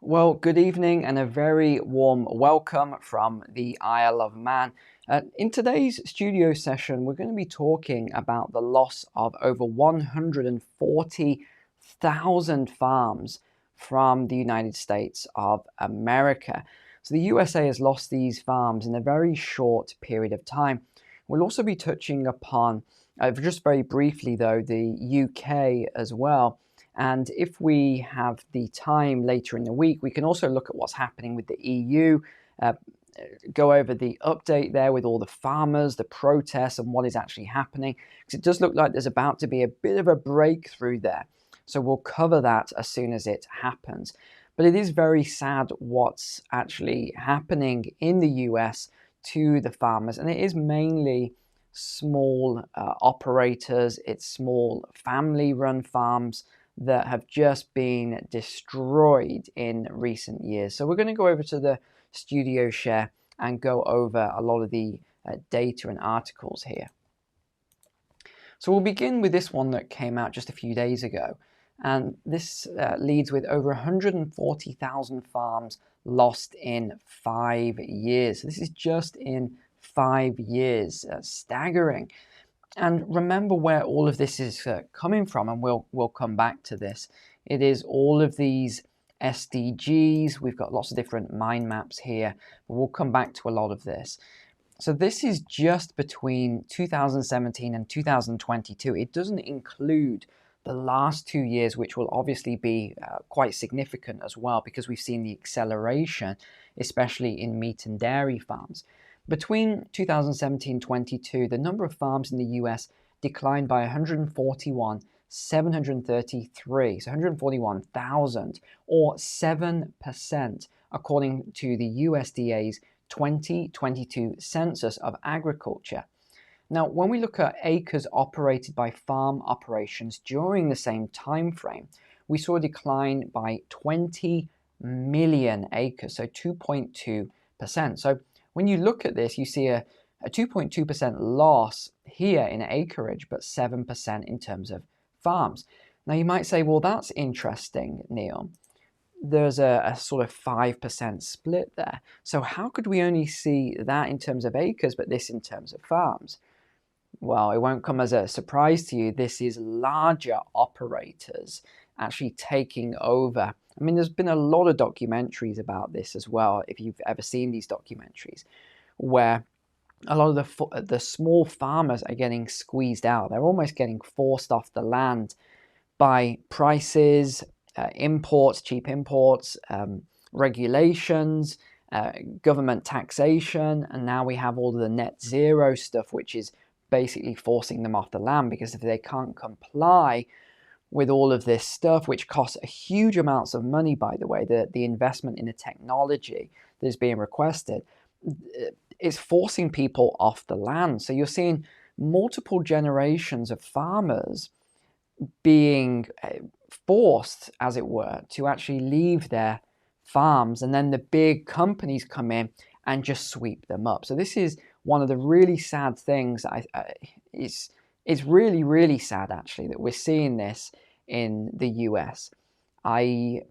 Well, good evening and a very warm welcome from the Isle of Man. In today's studio session, we're going to be talking about the loss of over 140,000 farms from the United States of America. So the USA has lost these farms in a very short period of time. We'll also be touching upon, just very briefly though, the UK as well. And if we have the time later in the week, we can also look at what's happening with the EU, go over the update there with all the farmers, the protests, and what is actually happening. Because it does look like there's about to be a bit of a breakthrough there. So we'll cover that as soon as it happens. But it is very sad what's actually happening in the US to the farmers. And it is mainly small operators, it's small family-run farms that have just been destroyed in recent years. So we're going to go over to the studio share and go over a lot of the data and articles here. So we'll begin with this one that came out just a few days ago. And this leads with over 140,000 farms lost in 5 years. So this is just in 5 years, staggering. And remember where all of this is coming from, and we'll come back to this. It is all of these SDGs. We've got lots of different mind maps here, but we'll come back to a lot of this. So this is just between 2017 and 2022. It doesn't include the last 2 years, which will obviously be quite significant as well, because we've seen the acceleration, especially in meat and dairy farms. Between 2017-22, the number of farms in the US declined by 141,733, so 141,000, or 7%, according to the USDA's 2022 Census of Agriculture. Now, when we look at acres operated by farm operations during the same time frame, we saw a decline by 20 million acres, so 2.2%. So when you look at this, you see a 2.2% loss here in acreage, but 7% in terms of farms. Now you might say, well, that's interesting, Neil. There's a sort of 5% split there. So how could we only see that in terms of acres, but this in terms of farms? Well, it won't come as a surprise to you. This is larger operators actually taking over. I mean, there's been a lot of documentaries about this as well, if you've ever seen these documentaries, where a lot of the small farmers are getting squeezed out. They're almost getting forced off the land by prices, imports, cheap imports, regulations, government taxation, and now we have all of the net zero stuff, which is basically forcing them off the land, because if they can't comply with all of this stuff, which costs huge amounts of money, by the way, the investment in the technology that is being requested, is forcing people off the land. So you're seeing multiple generations of farmers being forced, as it were, to actually leave their farms, and then the big companies come in and just sweep them up. So this is one of the really sad things. It's really, really sad, actually, that we're seeing this in the US. What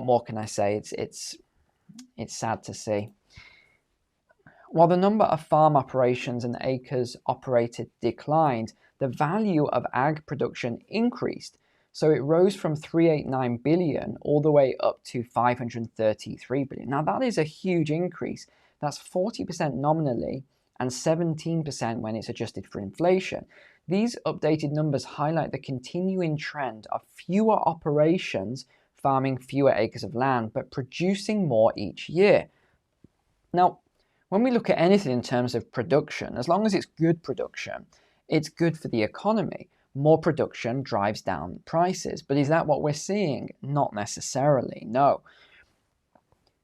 more can I say? It's sad to see. While the number of farm operations and acres operated declined, the value of ag production increased. So it rose from 389 billion all the way up to 533 billion. Now that is a huge increase. That's 40% nominally and 17% when it's adjusted for inflation. These updated numbers highlight the continuing trend of fewer operations farming fewer acres of land, but producing more each year. Now, when we look at anything in terms of production, as long as it's good production, it's good for the economy. More production drives down prices. But is that what we're seeing? Not necessarily, no.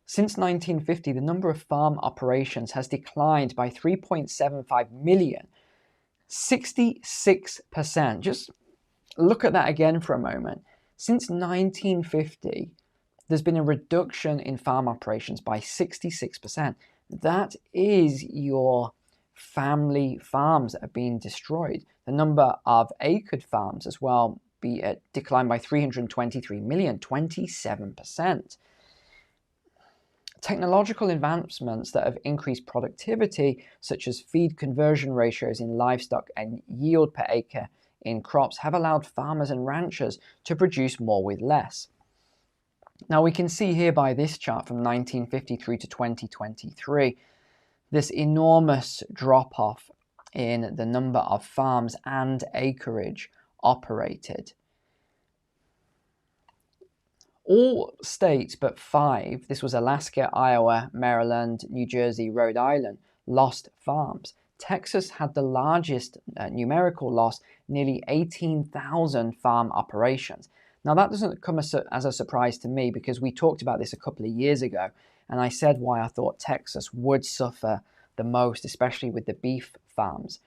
Since 1950, the number of farm operations has declined by 3.75 million, 66%. Just look at that again for a moment. Since 1950, there's been a reduction in farm operations by 66%. That is your family farms that are being destroyed. The number of acred farms as well declined by 323 million, 27%. Technological advancements that have increased productivity, such as feed conversion ratios in livestock and yield per acre in crops, have allowed farmers and ranchers to produce more with less. Now we can see here by this chart from 1953 to 2023, this enormous drop-off in the number of farms and acreage operated. All states but 5, this was Alaska, Iowa, Maryland, New Jersey, Rhode Island, lost farms. Texas had the largest numerical loss, nearly 18,000 farm operations. Now that doesn't come as a surprise to me, because we talked about this a couple of years ago, and I said why I thought Texas would suffer the most, especially with the beef farms.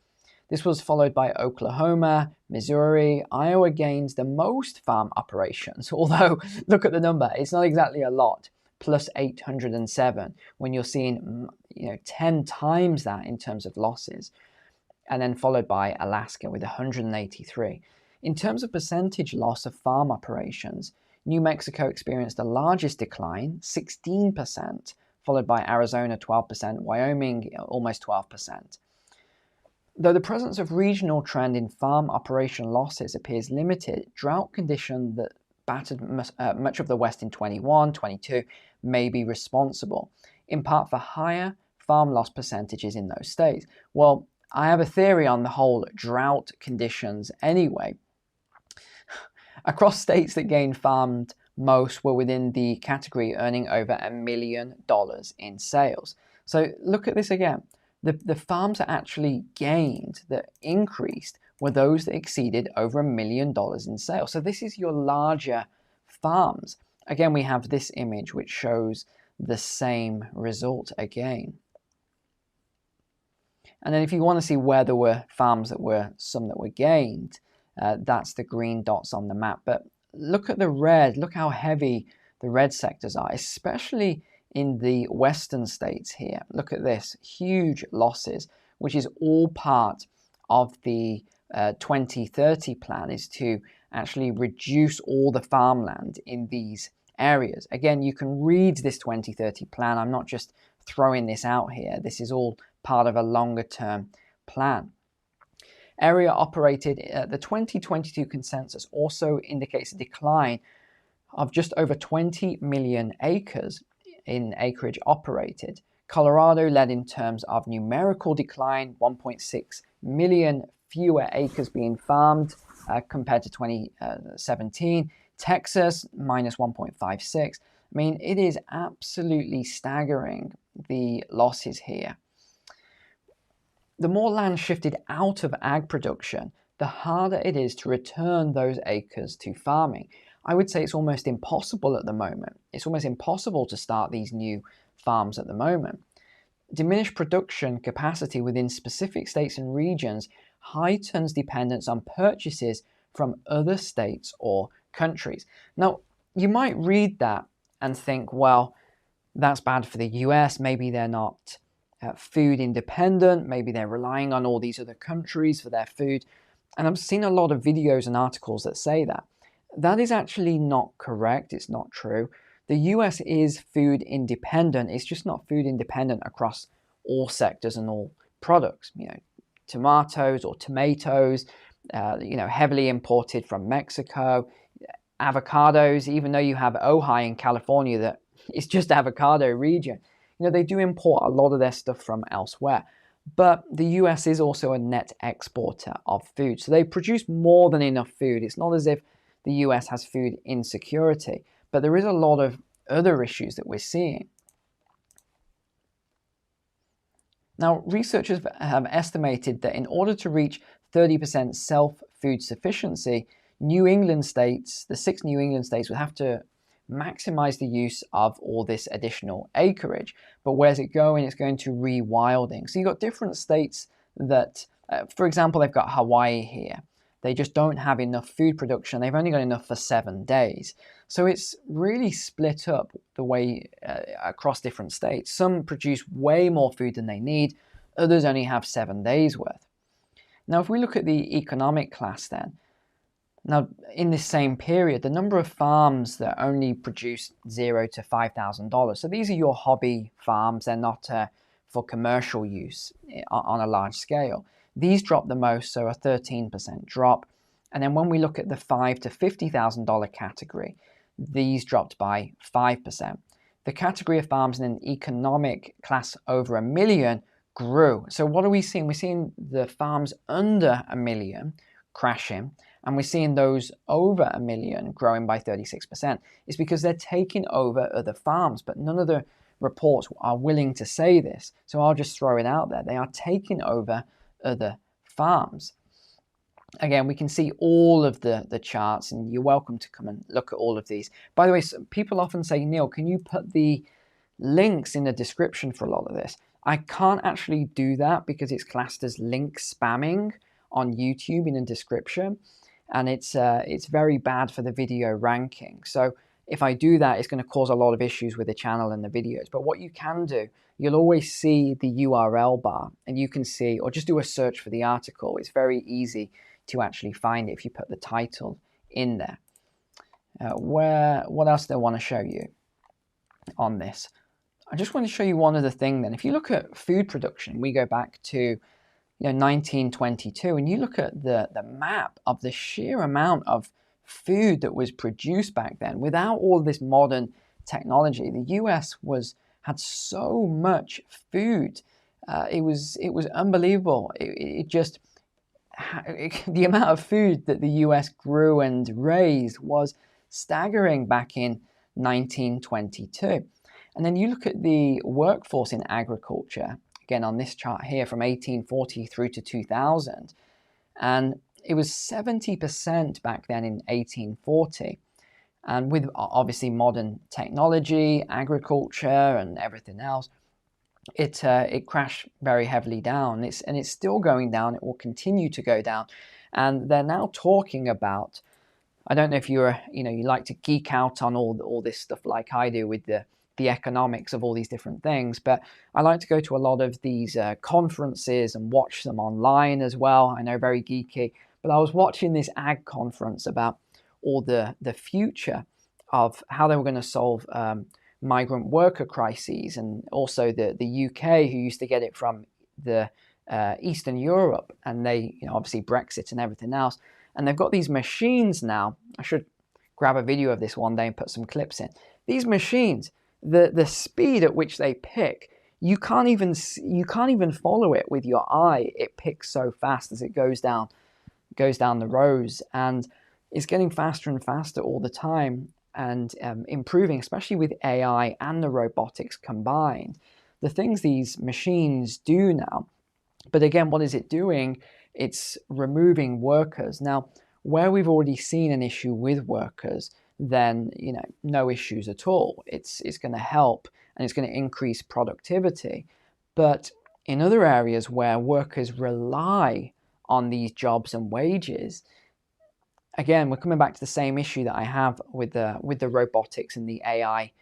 This was followed by Oklahoma, Missouri. Iowa gains the most farm operations, although look at the number, it's not exactly a lot, plus 807, when you're seeing 10 times that in terms of losses. And then followed by Alaska with 183. In terms of percentage loss of farm operations, New Mexico experienced the largest decline, 16%, followed by Arizona 12%, Wyoming almost 12%. Though the presence of regional trend in farm operation losses appears limited, drought condition that battered much of the West in 21, 22 may be responsible, in part for higher farm loss percentages in those states. Well, I have a theory on the whole drought conditions anyway. Across states that gained farmed most were within the category earning over $1 million in sales. So look at this again. The farms that actually gained, that increased, were those that exceeded over $1 million in sales. So this is your larger farms. Again, we have this image which shows the same result again. And then if you want to see where there were farms that were, some that were gained, that's the green dots on the map. But look at the red, look how heavy the red sectors are, especially in the western states here. Look at this, huge losses, which is all part of the 2030 plan, is to actually reduce all the farmland in these areas. Again, you can read this 2030 plan. I'm not just throwing this out here. This is all part of a longer term plan. Area operated, the 2022 consensus also indicates a decline of just over 20 million acres in acreage operated. Colorado led in terms of numerical decline, 1.6 million fewer acres being farmed compared to 2017. Texas, minus 1.56. I mean, it is absolutely staggering, the losses here. The more land shifted out of ag production, the harder it is to return those acres to farming. I would say it's almost impossible at the moment. It's almost impossible to start these new farms at the moment. Diminished production capacity within specific states and regions heightens dependence on purchases from other states or countries. Now, you might read that and think, well, that's bad for the US. Maybe they're not food independent. Maybe they're relying on all these other countries for their food. And I've seen a lot of videos and articles that say that. That is actually not correct. It's not true. The US is food independent. It's just not food independent across all sectors and all products. Tomatoes or tomatoes, heavily imported from Mexico. Avocados, even though you have Ojai in California that is just avocado region, they do import a lot of their stuff from elsewhere. But the US is also a net exporter of food. So they produce more than enough food. It's not as if the US has food insecurity, but there is a lot of other issues that we're seeing. Now, researchers have estimated that in order to reach 30% self-food sufficiency, New England states, the 6 New England states, would have to maximize the use of all this additional acreage. But where's it going? It's going to rewilding. So you've got different states that, for example, they've got Hawaii here. They just don't have enough food production. They've only got enough for 7 days. So it's really split up the way across different states. Some produce way more food than they need. Others only have 7 days worth. Now, if we look at the economic class then, Now, in this same period, the number of farms that only produce $0 to $5,000, so these are your hobby farms, they're not for commercial use on a large scale. These drop the most, so a 13% drop. And then when we look at the $5,000 to $50,000 category, these dropped by 5%. The category of farms in an economic class over $1 million grew. So what are we seeing? We're seeing the farms under $1 million crashing, and we're seeing those over $1 million growing by 36%. It's because they're taking over other farms, but none of the reports are willing to say this. So I'll just throw it out there. They are taking over other farms. Again, we can see all of the charts, and you're welcome to come and look at all of these. By the way, people often say, Neil, can you put the links in the description for a lot of this? I can't actually do that because it's classed as link spamming on YouTube in the description, and it's very bad for the video ranking. So if I do that, it's going to cause a lot of issues with the channel and the videos. But what you can do, you'll always see the URL bar, and you can see, or just do a search for the article. It's very easy to actually find it if you put the title in there. What else do I want to show you on this? I just want to show you one other thing then. If you look at food production, we go back to 1922, and you look at the map of the sheer amount of food that was produced back then without all this modern technology. The US had so much food. It was unbelievable. The amount of food that the US grew and raised was staggering back in 1922. And then you look at the workforce in agriculture, again on this chart here from 1840 through to 2000, and it was 70% back then in 1840. And with obviously modern technology, agriculture, and everything else, it crashed very heavily down. It's still going down. It will continue to go down. And they're now talking about, I don't know if you like to geek out on all this stuff like I do with the economics of all these different things, but I like to go to a lot of these conferences and watch them online as well. I know, very geeky, but I was watching this ag conference about all the future of how they were going to solve migrant worker crises, and also the UK, who used to get it from the Eastern Europe, and they, obviously Brexit and everything else, and they've got these machines now. I should grab a video of this one day and put some clips in. These machines, the speed at which they pick, you can't even follow it with your eye. It picks so fast as it goes down the rows, and it's getting faster and faster all the time, and improving, especially with AI and the robotics combined. The things these machines do now. But again, what is it doing? It's removing workers. Now, where we've already seen an issue with workers, then no issues at all. It's going to help, and it's going to increase productivity. But in other areas where workers rely on these jobs and wages, again, we're coming back to the same issue that I have with the robotics and the AI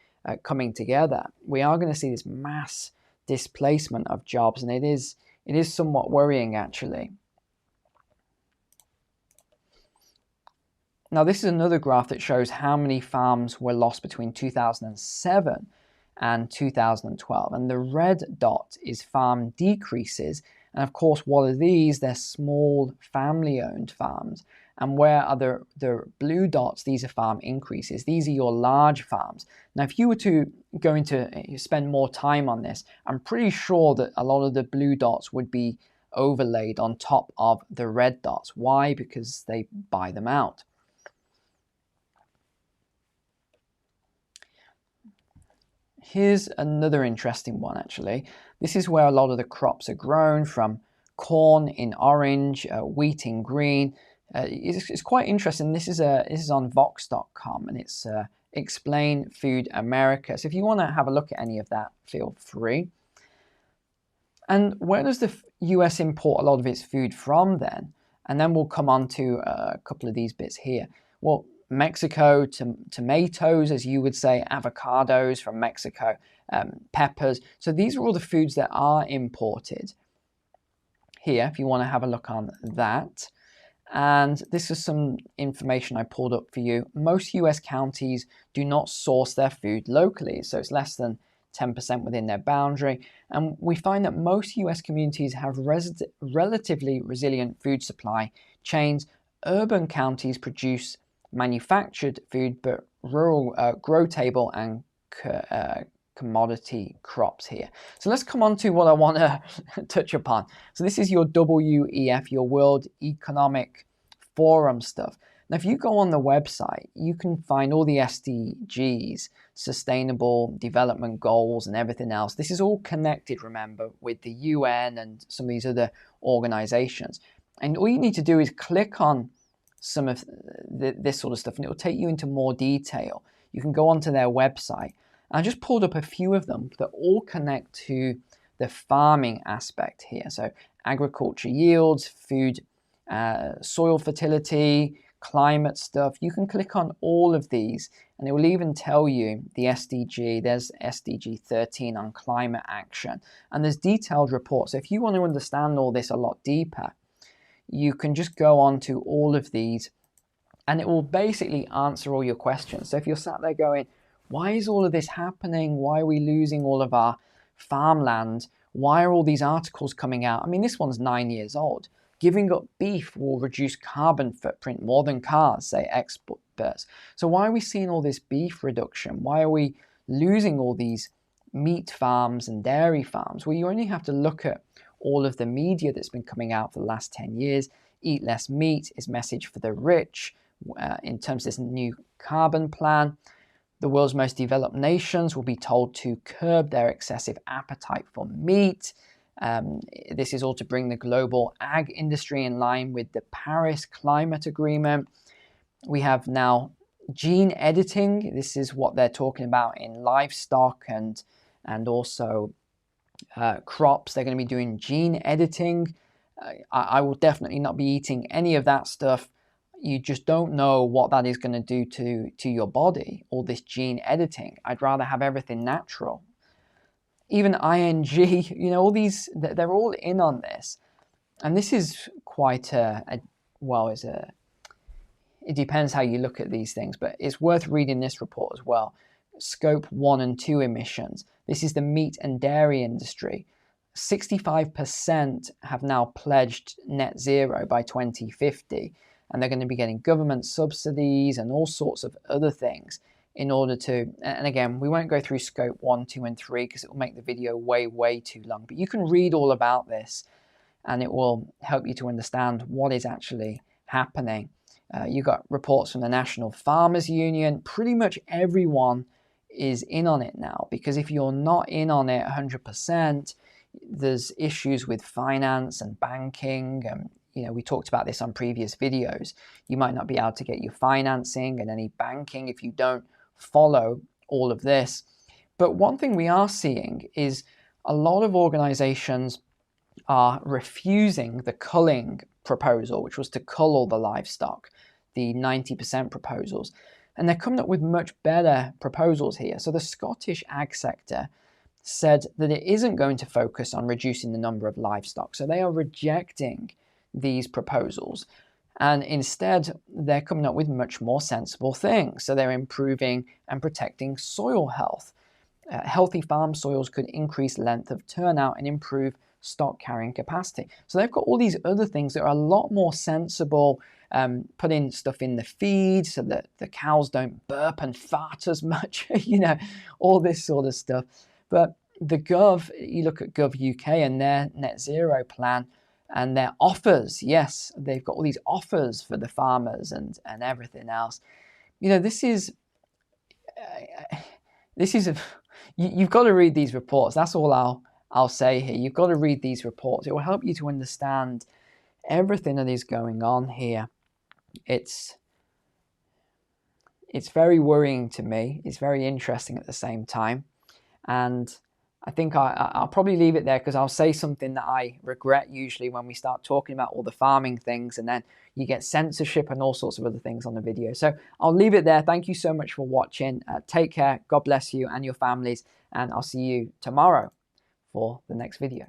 coming together. We are going to see this mass displacement of jobs, and it is somewhat worrying, actually. Now, this is another graph that shows how many farms were lost between 2007 and 2012. And the red dot is farm decreases. And of course, what are these? They're small family-owned farms. And where are the blue dots? These are farm increases. These are your large farms. Now, if you were to go into spend more time on this, I'm pretty sure that a lot of the blue dots would be overlaid on top of the red dots. Why? Because they buy them out. Here's another interesting one, actually. This is where a lot of the crops are grown, from corn in orange, wheat in green. It's quite interesting. This is on Vox.com, and it's Explain Food America. So if you want to have a look at any of that, feel free. And where does the US import a lot of its food from then? And then we'll come on to a couple of these bits here. Well, Mexico, tomatoes, as you would say, avocados from Mexico, peppers. So these are all the foods that are imported here, if you want to have a look on that. And this is some information I pulled up for you. Most US counties do not source their food locally, so it's less than 10% within their boundary. And we find that most US communities have relatively resilient food supply chains. Urban counties produce manufactured food, but rural grow table and commodity crops here. So let's come on to what I want to touch upon. So this is your WEF, your World Economic Forum stuff. Now, if you go on the website, you can find all the SDGs, Sustainable Development Goals, and everything else. This is all connected, remember, with the UN and some of these other organizations. And all you need to do is click on some of this sort of stuff, and it will take you into more detail. You can go onto their website. I just pulled up a few of them that all connect to the farming aspect here. So agriculture yields, food, soil fertility, climate stuff. You can click on all of these and it will even tell you the SDG. There's SDG 13 on climate action, and there's detailed reports. So if you want to understand all this a lot deeper, you can just go on to all of these and it will basically answer all your questions. So if you're sat there going, why is all of this happening? Why are we losing all of our farmland? Why are all these articles coming out? I mean, this one's 9 years old. Giving up beef will reduce carbon footprint more than cars, say experts. So why are we seeing all this beef reduction? Why are we losing all these meat farms and dairy farms? Well, you only have to look at all of the media that's been coming out for the last 10 years. Eat less meat is message for the rich in terms of this new carbon plan. The world's most developed nations will be told to curb their excessive appetite for meat. This is all to bring the global ag industry in line with the Paris Climate Agreement. We have now gene editing. This is what they're talking about in livestock and also crops. They're going to be doing gene editing. I will definitely not be eating any of that stuff. You just don't know what that is going to do to your body, all this gene editing. I'd rather have everything natural. Even ING, all these, they're all in on this. And this is quite it depends how you look at these things, but it's worth reading this report as well. Scope 1 and 2 emissions. This is the meat and dairy industry. 65% have now pledged net zero by 2050. And they're going to be getting government subsidies and all sorts of other things in order to, and again, we won't go through scope 1, 2, and 3 because it will make the video way too long. But you can read all about this and it will help you to understand what is actually happening. You got reports from the National Farmers Union. Pretty much everyone is in on it now, because if you're not in on it 100%, there's issues with finance and banking. We talked about this on previous videos. You might not be able to get your financing and any banking if you don't follow all of this. But one thing we are seeing is a lot of organizations are refusing the culling proposal, which was to cull all the livestock, the 90% proposals. And they're coming up with much better proposals here. So the Scottish ag sector said that it isn't going to focus on reducing the number of livestock. So they are rejecting these proposals, and instead they're coming up with much more sensible things. So they're improving and protecting soil health. Healthy farm soils could increase length of turnout and improve stock carrying capacity. So they've got all these other things that are a lot more sensible, putting stuff in the feed so that the cows don't burp and fart as much, all this sort of stuff. But the Gov, you look at Gov UK and their net zero plan, and their offers, yes, they've got all these offers for the farmers and everything else. This is you've got to read these reports. That's all I'll say here. You've got to read these reports. It will help you to understand everything that is going on here. It's very worrying to me. It's very interesting at the same time. And I think I'll probably leave it there, because I'll say something that I regret usually when we start talking about all the farming things, and then you get censorship and all sorts of other things on the video. So I'll leave it there. Thank you so much for watching. Take care. God bless you and your families. And I'll see you tomorrow for the next video.